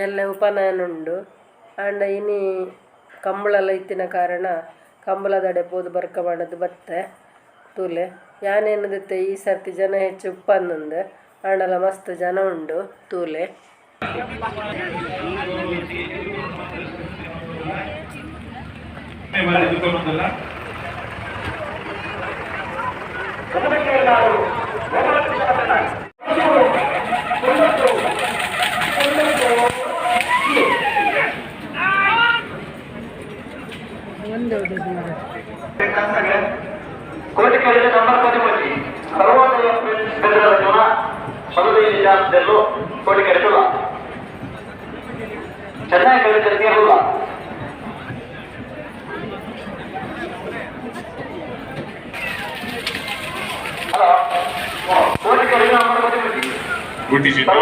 ಎಲ್ಲ ಉಪನಯನ ಉಂಡು ಆಂಡ ಇನಿ ಕಂಬಳಲ ಇತ್ತಿನ ಕಾರಣ ಕಂಬಳದಡೆ ಪೋದು ಬರ್ಕ ಮಾಡೋದು ಬತ್ತೆ ತೂಲೆ ಯಾನೇನದತ್ತೆ ಈ ಸರ್ತಿ ಜನ ಹೆಚ್ಚು ಉಪ್ಪನ್ನೊಂದು ಆಂಡಲ ಮಸ್ತ್ ಜನ ಉಂಡು ತೂಲೆ ಕೋಟಿಕೆರೆ ನಂಬರ್ 13 ಸರ್ವೋದಯ ಬೆದರ ಜನ ಪದವಿ ನಿಜಾಂತದಲ್ಲೂ ಕೋಟಿಕೆರೆ ತುಲ ಚೆನ್ನಾಗಿ ಕಲಿತಿರ್ತೀರಲ್ಲ ಹಲೋ ಕೋಟಿಕೆರೆ ನಂಬರ್ 13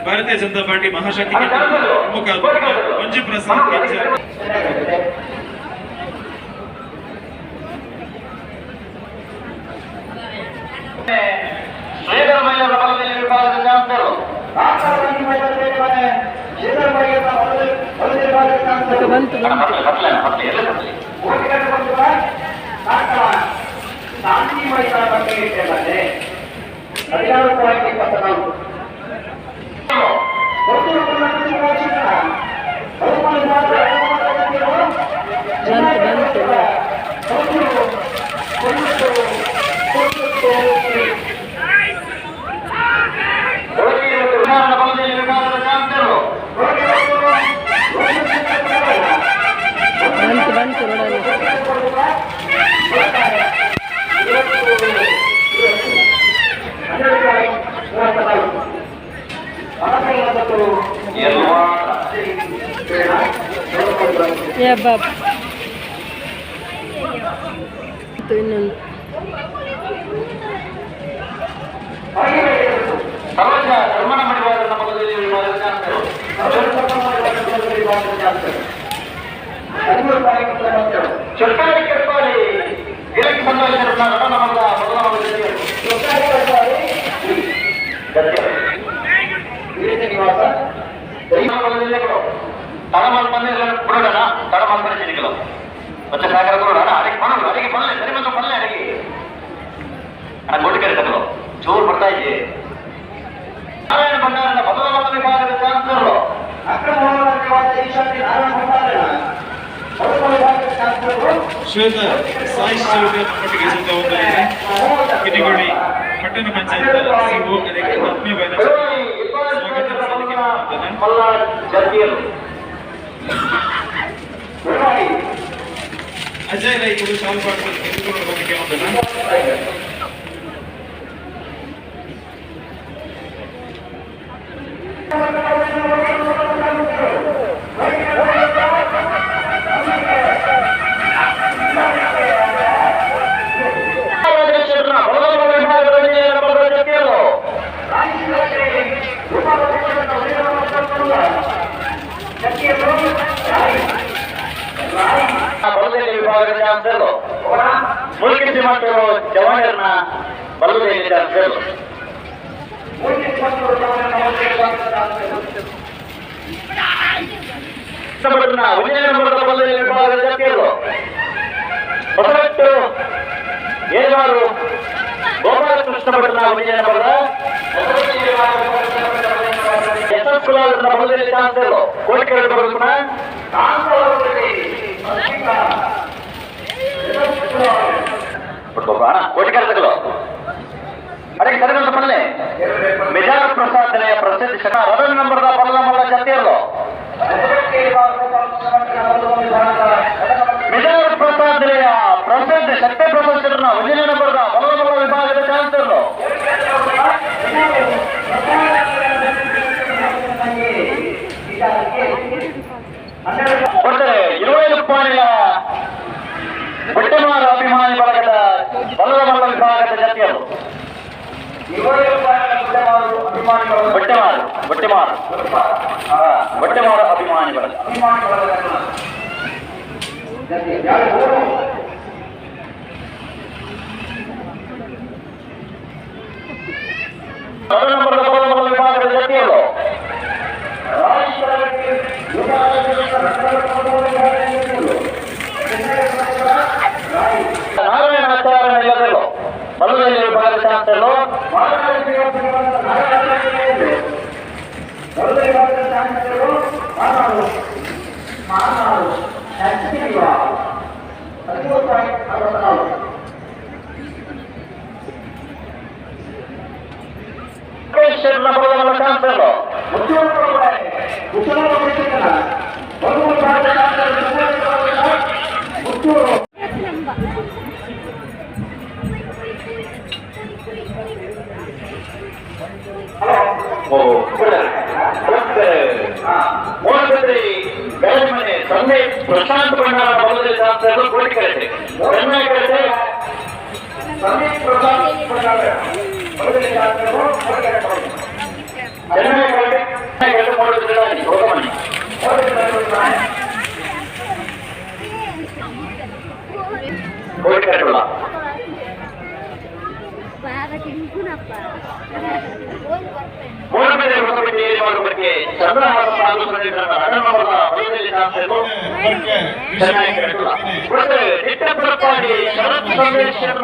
ಭಾರತೀಯ ಜನತಾ ಪಾರ್ಟಿ ಮಹಾಶಕ್ತಿ ಪ್ರಮುಖ ಮಂಜು ಪ್ರಸಾದ್ ಚೋರ್ ಬರ್ತಾ ಇದೆ ನಾರಾಯಣ ಭಂಡಾರದ ಬದಲಾವಣಾ ವಿಭಾಗದ ಚಾನ್ಸಲರ್ ಶ್ವೇತ ಸಾಯಿ ಪಟ್ಟಿಗೆ ಕಿನಿಗೋಡಿ ಪಟ್ಟಣ ಪಂಚಾಯತ್ ಸಿಒ ಅದಕ್ಕೆ ಆತ್ಮೀಯವಾದ ಸ್ವಾಗತ ಸಲ್ಲಿಕೆ ಅಜಯ್ ರೈತರು ಶಾಲ್ ಪಾಠದಲ್ಲಿ ತೆಗೆದುಕೊಂಡು ಬಂದಿಗೆ ವಿಭಾಗದ ಚಾನ್ಸಲರ್ ಮುಲ್ಕಿ ಮತ್ತು ಜವಾಹರ್ನ ಬಲದಲ್ಲಿ ಚಾನ್ಸಲರ್ ವಿಜಯ ನಂಬರದ ಬಲದಲ್ಲಿ ವಿಭಾಗದ ಚಾನ್ಸಲರ್ ಹೊಸಬೆಟ್ಟು ಏಳಾರು ಗೋಪಾಲಕೃಷ್ಣ ಭಟ್ನ ವಿಜಯ ನಂಬರದ ಎಸ್ಎಸ್ ಕುಲಾಲನ ಬಲದಲ್ಲಿ ಚಾನ್ಸಲರ್ ಕೋಟಿಕೆರೆ ಬರೋದನ್ನ ಕೋಟಿಕೆರೆ ತಗಲು ಅದಕ್ಕೆ ಸರಿದಂತ ಪಲ್ಲೆ ಮಿಜಾರ ಪ್ರಸಾದನೆಯ ಪ್ರಸಿದ್ಧ ಶಕ ರನ್ ನಂಬರ್ದ ಪಲ್ಲ ಮಲ್ಲ ಜತೆಯರು ಮಿಜಾರ ಪ್ರಸಾದನೆಯ ಪ್ರಸಿದ್ಧ ಶಕ್ತಿ ಪ್ರದರ್ಶನ ವಿಜಯ ನಂಬರ್ದ ಪಲ್ಲ ಮಲ್ಲ ವಿಭಾಗದ ಚಾನ್ಸಲರ್ ಕೊಟ್ಟರೆ 20 ರೂಪಾಯಿಯ ಬಟ್ಟೆಮಾರ ಅಭಿಮಾನಿ ಬಳಗದ ಬಲ್ಲದ ವಿಭಾಗದ ಜತೆಯರು 20 ರೂಪಾಯಿಗಳ ಅಭಿಮಾನಿ ಬಟ್ಟೆಮಾರ ಅಭಿಮಾನಿಗಳು ವಿಭಾಗದ ಜೊತೆಯಲ್ಲೋ ನಾರಾಯಣಾಚಾರ್ಯ ಇಲ್ಲದಲ್ಲೋ ಬಲದಲ್ಲಿ ವಿಭಾಗದ ಚಾನ್ಸಲ್ಲೋ ಚಾನ್ಸಲ್ಲೋ ಮನೆ ಸಂಜೆ ಪ್ರಶಾಂತ್ ಭಂಡಾರ ಬಲದಲ್ಲಿ ಚಾನ್ಸಲ್ಲೋ ಕೋಟಿಕರಟೆ ಕೋಟಿಕಟ್ಟುಳ ಮೂರನೇ ಹೊಸಪೇಟೆ ಬಗ್ಗೆ ಚಂದ್ರಹಾರ ಚಿಟ್ಟಪುರಪಾಡಿ ಶರತ್ ಸಂದೇಶ್ವರ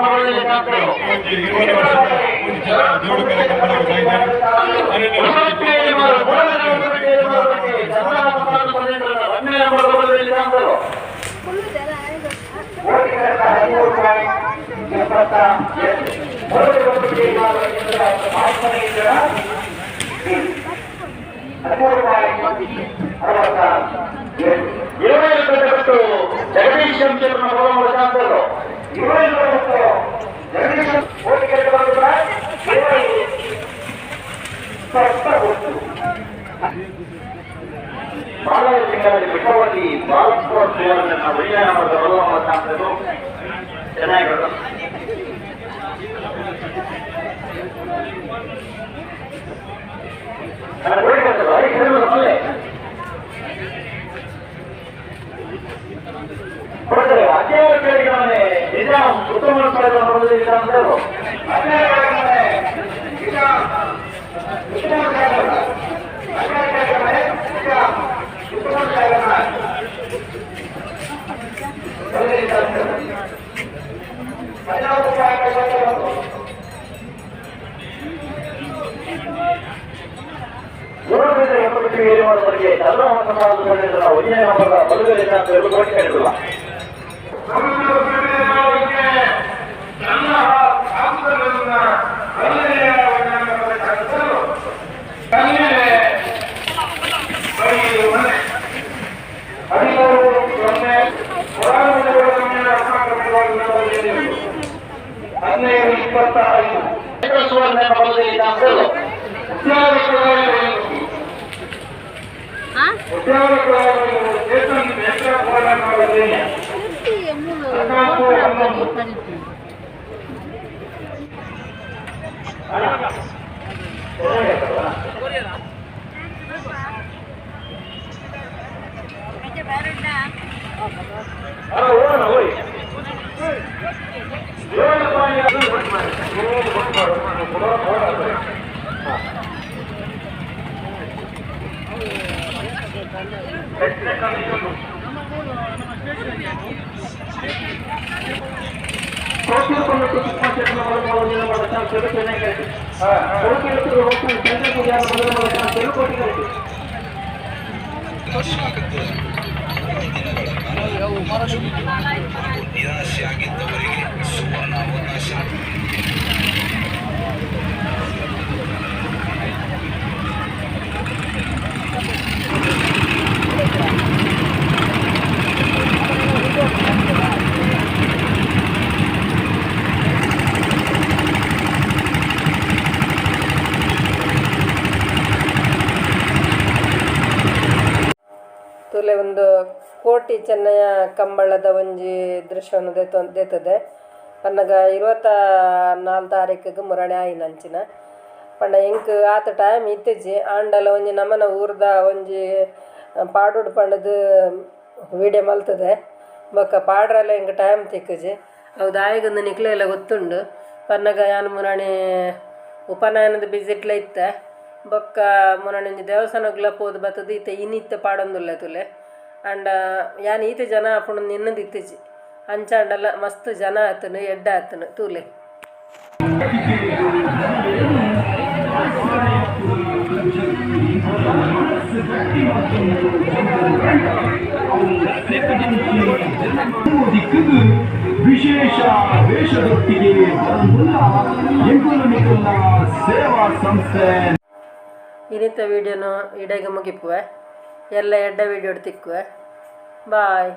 ಜಗದೀಶ್ ಚಾನ್ಸರು ಬಾಲಯ ತಿಂಗಳಲ್ಲಿ ಬಿಟ್ಟವಲ್ಲಿ ಬಾಲಸ್ಪೋರ್ಟ್ಸ್ ಚಾನ್ಸರು ಚೆನ್ನಾಗಿರೋದು ಅಧ್ಯಾಯಗಳಿಗೆ ನಿಜಾಂ ಉತ್ತಮ ಚಾನ್ಸರು ಬಗ್ಗೆ ಒಳ್ಳೆಯ ನಂಬರ್ ಬಲುಗಲಿ ಚಾನ್ಸರು ಕೋಟಿ ಕಟ್ಟಿಲ್ಲ ನಿರಾಶೆಯಾಗಿದ್ದವರಿಗೆ ಸುವರ್ಣ ಅವಕಾಶ. ತುಲೆ ಒಂದು ಕೋಟಿ ಚೆನ್ನಯ ಕಂಬಳದ ಒಂಜಿ ದೃಶ್ಯವನ್ನು ದೇತದೆ ಪನ್ನಗ 24 ತಾರೀಕಿಗೆ ಮುರಣೆ ಆಯಿನಂಚಿನ ಪಂಡ ಎಂಕ್ ಆತ ಟೈಮ್ ಇತ್ತಿಜಿ ಆಂಡಲ ಒಂಜಿ ನಮ್ಮನ ಊರ್ದ ಒಂಜಿ ಪಾಡೋಡು ಪಂಡದು ವೀಡಿಯೋ ಮಲ್ತದೆ ಬೊಕ್ಕ ಪಾಡ್ರಲ್ಲ ಎಂಕ್ ಟೈಮ್ ತಿಕ್ಕುಜಿ ಅವು ದಾಯಿಗೊಂದು ನಿಕ್ಲು ಎಲ್ಲ ಗೊತ್ತುಂಡು ಪನ್ನಗ ಯಾನು ಮುನಾಣಿ ಉಪನಯನದ ಬಿಸಿಟ್ಲ ಇತ್ತೆ ಬೊಕ್ಕ ಮುನಾಣಿ ಒಂಜಿ ದೇವಸ್ಥಾನಗ್ಲ ಪೋದು ಬರ್ತದೆ ಈತ ಇನ್ನಿತ್ತ ಪಾಡೊಂದುಲ್ಲ ತುಲೆ ಆಂಡ ಯಾನ್ ಈತ ಜನ ಆಪುಂಡು ನಿನ್ನದು ಇತ್ತಿಜಿ ಅಂಚಾಂಡಲ್ಲ ಮಸ್ತ್ ಜನ ಆತನು ಎಡ್ಡ ಆತನು ತೂಲೆ ವಿಶೇಷ ವೇಷದೊಟ್ಟಿಗೆ ಸೇವಾ ಸಂಸ್ಥೆ ಇನ್ನಿತ್ತ ವೀಡಿಯೋನು ಇಡೆಗೆ ಮುಗಿಪುವೆ ಎಲ್ಲ ಎಡ್ಡ ವೀಡಿಯೋ ತಿಕ್ಕುವೆ ಬಾಯ್.